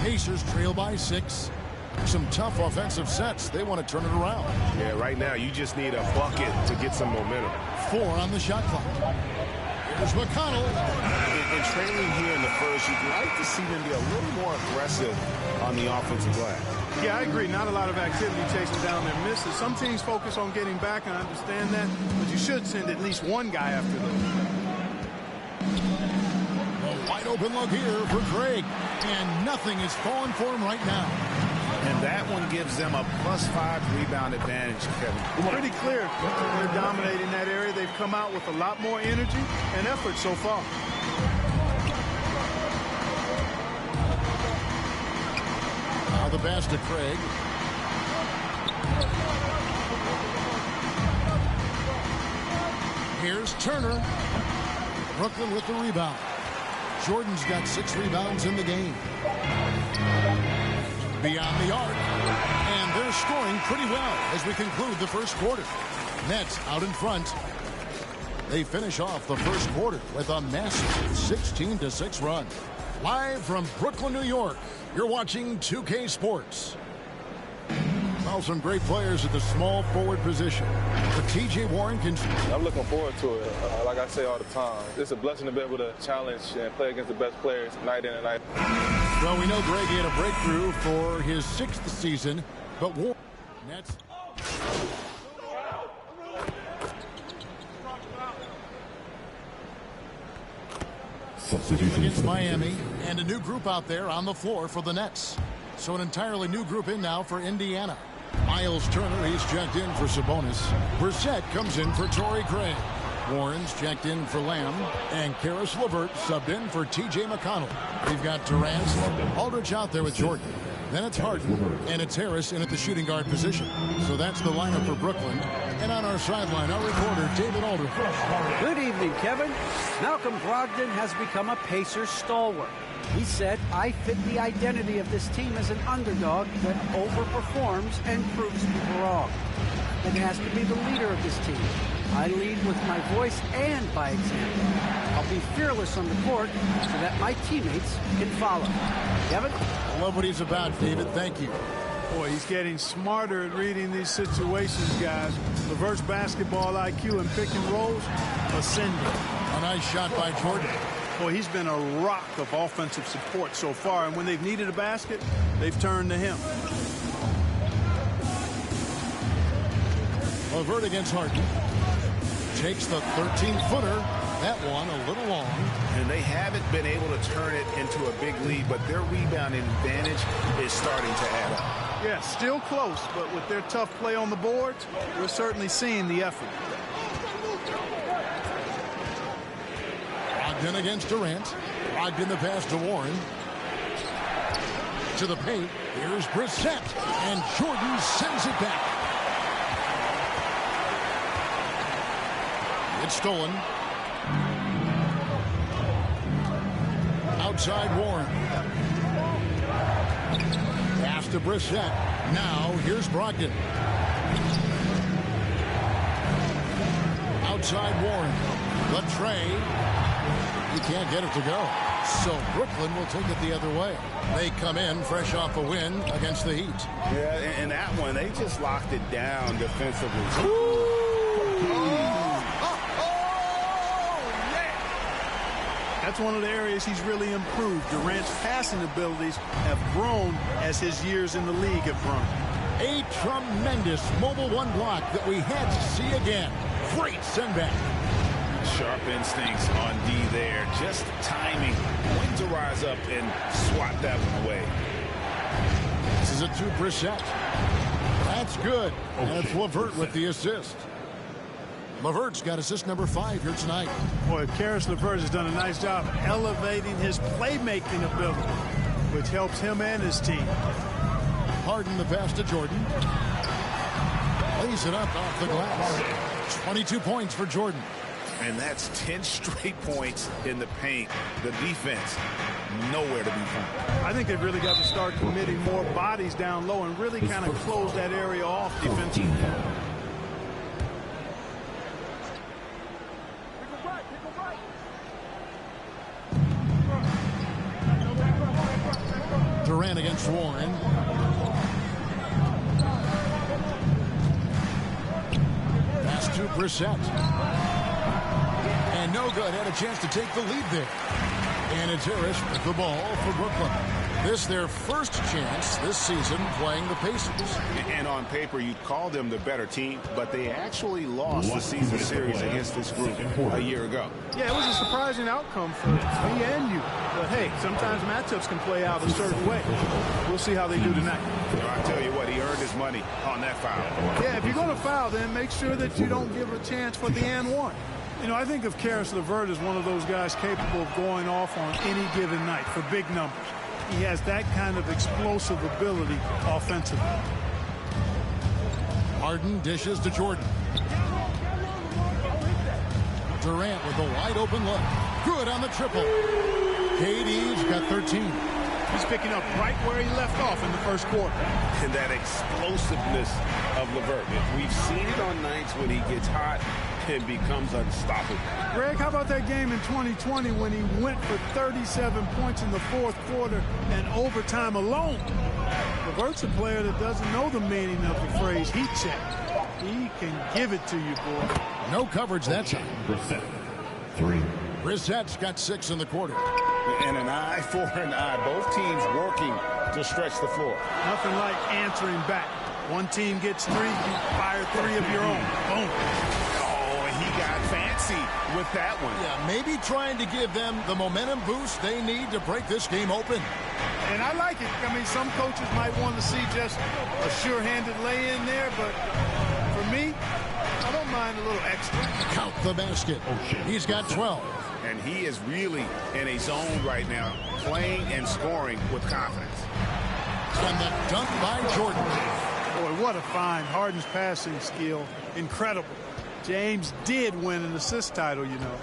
Pacers trail by 6. Some tough offensive sets. They want to turn it around. Yeah, right now you just need a bucket to get some momentum. 4 on the shot clock. Here's McConnell. In training here in the first, you'd like to see them be a little more aggressive on the offensive glass. Yeah, I agree. Not a lot of activity chasing down their misses. Some teams focus on getting back, and I understand that, but you should send at least one guy after them. A wide open look here for Craig, and nothing is falling for him right now. And that one gives them a +5 rebound advantage, Kevin. Pretty clear. They're dominating that area. They've come out with a lot more energy and effort so far. Now the pass to Craig. Here's Turner. Brooklyn with the rebound. Jordan's got 6 rebounds in the game. Beyond the arc, and they're scoring pretty well as we conclude the first quarter. Nets out in front. They finish off the first quarter with a massive 16-6 run. Live from Brooklyn, New York, you're watching 2K Sports. Well, some great players at the small forward position. But T.J. Warren can... I'm looking forward to it. Like I say all the time, it's a blessing to be able to challenge and play against the best players night in and night out. Well, we know Greg had a breakthrough for his 6th season, but Warren... Nets... Against Miami, and a new group out there on the floor for the Nets. So an entirely new group in now for Indiana. Miles Turner, he's checked in for Sabonis. Brissett comes in for Torrey Craig. Warren's checked in for Lamb. And Karis LeVert subbed in for T.J. McConnell. We've got Durant, Aldridge out there with Jordan. Then it's Harden, and it's Harris in at the shooting guard position. So that's the lineup for Brooklyn. And on our sideline, our reporter, David Aldridge. Good evening, Kevin. Malcolm Brogdon has become a Pacers stalwart. He said, I fit the identity of this team as an underdog that overperforms and proves people wrong. And has to be the leader of this team. I lead with my voice and by example. I'll be fearless on the court so that my teammates can follow. Kevin? I love what he's about, David. Thank you. Boy, he's getting smarter at reading these situations, guys. LeVert's basketball IQ and pick and rolls ascending. A nice shot by Jordan. Boy, he's been a rock of offensive support so far, and when they've needed a basket, they've turned to him. LeVert against Harden. Takes the 13-footer. That one a little long. And they haven't been able to turn it into a big lead, but their rebounding advantage is starting to add up. Yeah, still close, but with their tough play on the boards, we're certainly seeing the effort. Brogdon against Durant. Brogdon the pass to Warren. To the paint. Here's Brissett. And Jordan sends it back. It's stolen. Outside Warren. Pass to Brissett. Now here's Brogdon. Outside Warren. Latrey. He can't get it to go. So Brooklyn will take it the other way. They come in fresh off a win against the Heat. Yeah, and that one, they just locked it down defensively. That's one of the areas he's really improved. Durant's passing abilities have grown as his years in the league have grown. A tremendous mobile one block that we had to see again. Great send back. Sharp instincts on D there. Just timing. When to rise up and swat that one away. This is a 2 Brissett. That's good. And it's LeVert with the assist. LeVert's got assist number 5 here tonight. Boy, Karis LeVert has done a nice job elevating his playmaking ability, which helps him and his team. Harden the pass to Jordan. Lays it up off the glass. 22 points for Jordan. And that's 10 straight points in the paint. The defense, nowhere to be found. I think they've really got to start committing more bodies down low and really kind of close that area off defensively. Durant against Warren. Pass to Brissett. And no good. Had a chance to take the lead there. And it's Harris with the ball for Brooklyn. This their first chance this season playing the Pacers. And on paper, you call them the better team, but they actually lost the season series against this group a year ago. Yeah, it was a surprising outcome for me and you. But hey, sometimes matchups can play out a certain way. We'll see how they do tonight. I'll tell you what, he earned his money on that foul. Yeah, if you're going to foul, then make sure that you don't give a chance for the and one. You know, I think of Karis LeVert as one of those guys capable of going off on any given night for big numbers. He has that kind of explosive ability offensively. Harden dishes to Jordan. Durant with a wide open look. Good on the triple. KD's got 13. He's picking up right where he left off in the first quarter. And that explosiveness of LeVert. We've seen it on nights when he gets hot and becomes unstoppable. Greg, how about that game in 2020 when he went for 37 points in the fourth quarter and overtime alone? LeVert's a player that doesn't know the meaning of the phrase heat check. He can give it to you, boy. No coverage that time. Brissett, 3. Brissett's got 6 in the quarter. And an eye for an eye. Both teams working to stretch the floor. Nothing like answering back. One team gets 3, you fire 3 of your own. Boom. He got fancy with that one. Yeah, maybe trying to give them the momentum boost they need to break this game open. And I like it. I mean, some coaches might want to see just a sure-handed lay-in there, but for me, I don't mind a little extra. Count the basket. He's got 12. And he is really in a zone right now, playing and scoring with confidence. And the dunk by Jordan. Boy, what a find. Harden's passing skill, incredible. James did win an assist title, you know.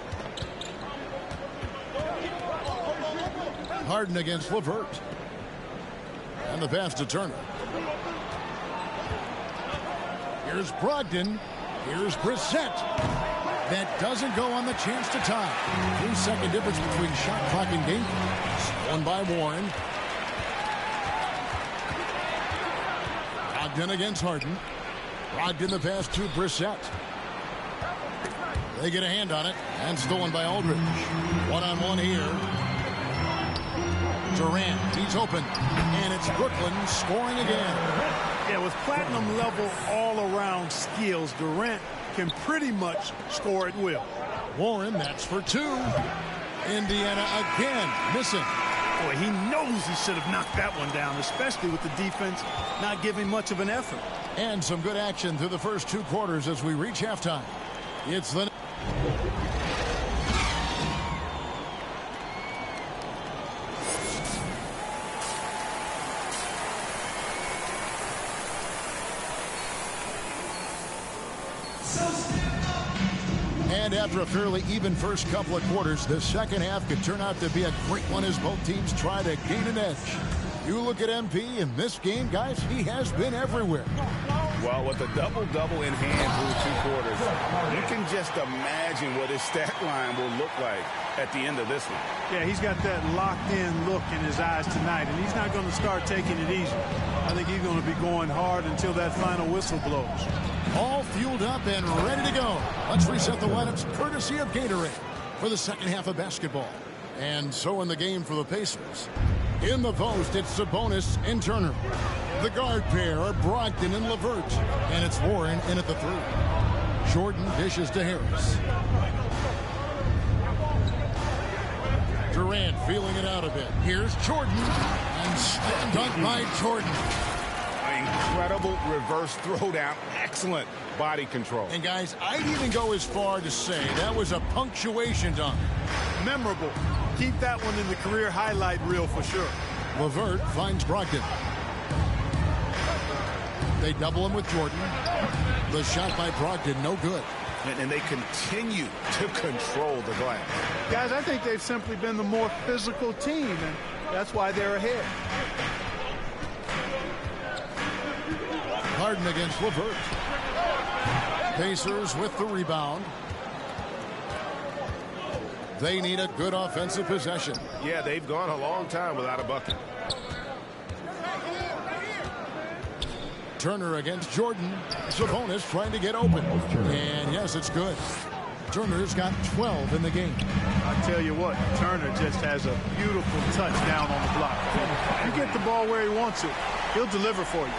Harden against LeVert. And the pass to Turner. Here's Brogdon. Here's Brissett. That doesn't go on the chance to tie. 3-second difference between shot clock and game. Won by Warren. Brogdon against Harden. Brogdon the pass to Brissett. They get a hand on it, and stolen by Aldridge. One-on-one here. Durant, he's open, and it's Brooklyn scoring again. Yeah, with platinum-level all-around skills, Durant can pretty much score at will. Warren, that's for 2. Indiana again, missing. Boy, he knows he should have knocked that one down, especially with the defense not giving much of an effort. And some good action through the first 2 quarters as we reach halftime. It's the... And after a fairly even first couple of quarters, the second half could turn out to be a great one as both teams try to gain an edge. You look at MP in this game, guys, he has been everywhere. Well, with a double-double in hand through 2 quarters, you can just imagine what his stat line will look like at the end of this one. Yeah, he's got that locked-in look in his eyes tonight, and he's not going to start taking it easy. I think he's going to be going hard until that final whistle blows. All fueled up and ready to go. Let's reset the lineups courtesy of Gatorade for the second half of basketball. And so in the game for the Pacers. In the post, it's Sabonis and Turner. The guard pair are Brogdon and LeVert. And it's Warren in at the 3. Jordan dishes to Harris. Durant feeling it out a bit. Here's Jordan. And slam dunk by Jordan. Incredible reverse throwdown. Excellent body control. And guys, I'd even go as far to say that was a punctuation dunk. Memorable. Keep that one in the career highlight reel for sure. LeVert finds Brogdon. They double him with Jordan. The shot by Brogdon, no good. And they continue to control the glass. Guys, I think they've simply been the more physical team, and that's why they're ahead. Harden against LeVert. Pacers with the rebound. They need a good offensive possession. Yeah, they've gone a long time without a bucket. Turner against Jordan. Sabonis trying to get open. And yes, it's good. Turner's got 12 in the game. I tell you what, Turner just has a beautiful touch down on the block. You get the ball where he wants it, he'll deliver for you.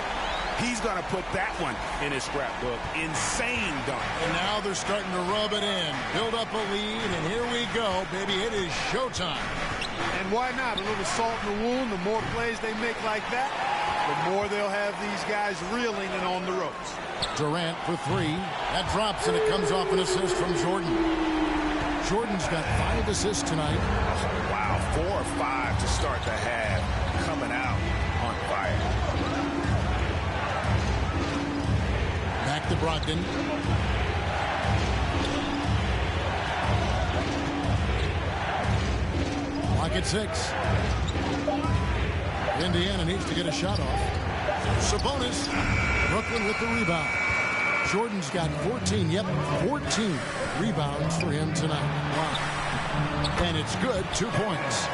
He's going to put that one in his scrapbook. Insane dunk. And now they're starting to rub it in. Build up a lead, and here we go, baby. It is showtime. And why not? A little salt in the wound. The more plays they make like that, the more they'll have these guys reeling and on the ropes. Durant for three. That drops, and it comes off an assist from Jordan. Jordan's got 5 assists tonight. Wow, 4 or 5 to start the half. Coming out on fire. Back to Brogdon. Clock at 6. Indiana needs to get a shot off. Sabonis. Brooklyn with the rebound. Jordan's got 14. Yep, 14 rebounds for him tonight. Wow. And it's good. 2 points.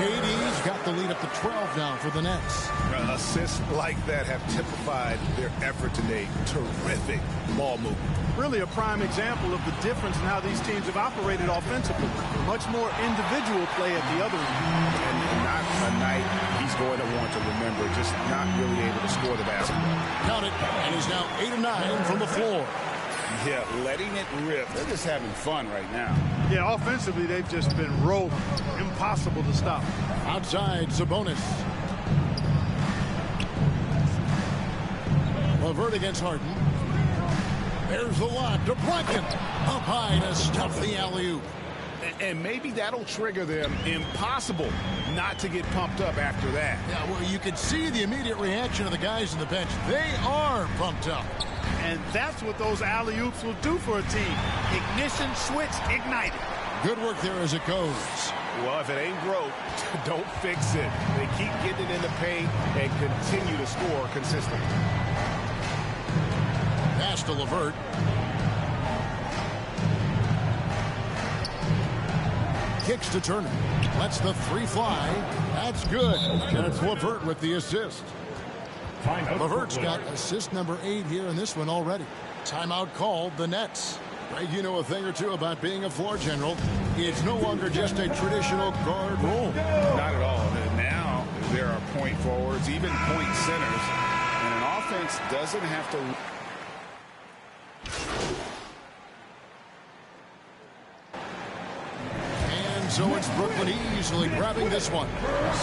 KD's got the lead up to 12 now for the Nets. Assists like that have typified their effort today. Terrific ball movement. Really a prime example of the difference in how these teams have operated offensively. Much more individual play at the other end. And not a night he's going to want to remember, just not really able to score the basketball. Count it, and he's now 8 of 9 from the floor. Yeah, letting it rip. They're just having fun right now. Yeah, offensively, they've just been rolling. Impossible to stop. Outside, Sabonis. LeVert against Harden. There's the lob to Brogdon. Up high to stuff the alley-oop. And maybe that'll trigger them. Impossible not to get pumped up after that. Yeah, well, you can see the immediate reaction of the guys on the bench. They are pumped up. And that's what those alley-oops will do for a team. Ignition switch ignited. Good work there as it goes. Well, if it ain't broke, don't fix it. They keep getting it in the paint and continue to score consistently. Pass to LeVert. Kicks to Turner. Lets the 3 fly. That's good. That's LeVert with the assist. LeVert's got assist number 8 here in this one already. Timeout called the Nets. Greg, you know a thing or two about being a floor general. It's no longer just a traditional guard role. Not at all. Now there are point forwards, even point centers. And an offense doesn't have to... So it's Brooklyn easily grabbing this one.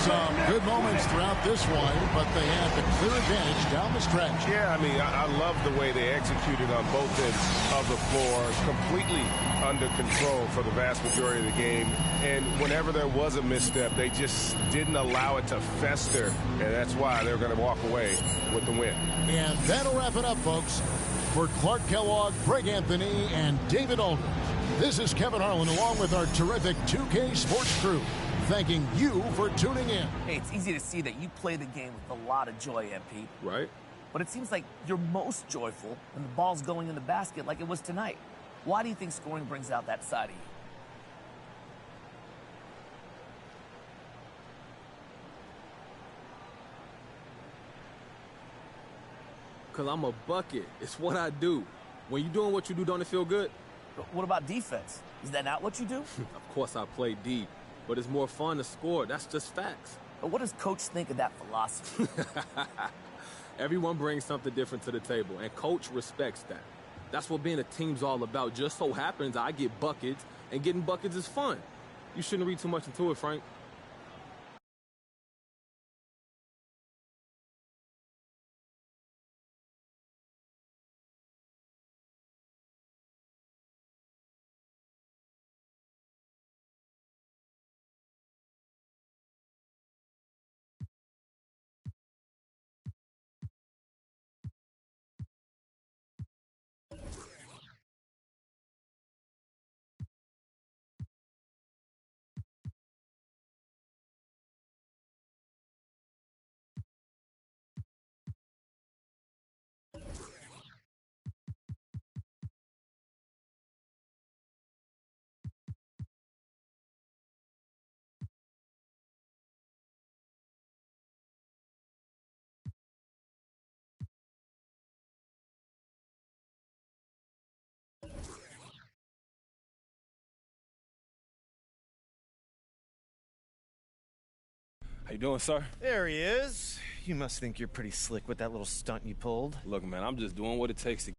Some good moments throughout this one, but they have the clear advantage down the stretch. Yeah, I mean, I love the way they executed on both ends of the floor. Completely under control for the vast majority of the game. And whenever there was a misstep, they just didn't allow it to fester. And that's why they're going to walk away with the win. And that'll wrap it up, folks. For Clark Kellogg, Greg Anthony, and David Aldridge, this is Kevin Harlan along with our terrific 2K Sports crew, thanking you for tuning in. Hey, it's easy to see that you play the game with a lot of joy, MP. Right. But it seems like you're most joyful when the ball's going in the basket like it was tonight. Why do you think scoring brings out that side of you? Because I'm a bucket. It's what I do. When you're doing what you do, don't it feel good? But what about defense? Is that not what you do? Of course I play deep, but it's more fun to score. That's just facts. But what does Coach think of that philosophy? Everyone brings something different to the table, and Coach respects that. That's what being a team's all about. Just so happens I get buckets, and getting buckets is fun. You shouldn't read too much into it, Frank. How you doing, sir? There he is. You must think you're pretty slick with that little stunt you pulled. Look, man, I'm just doing what it takes to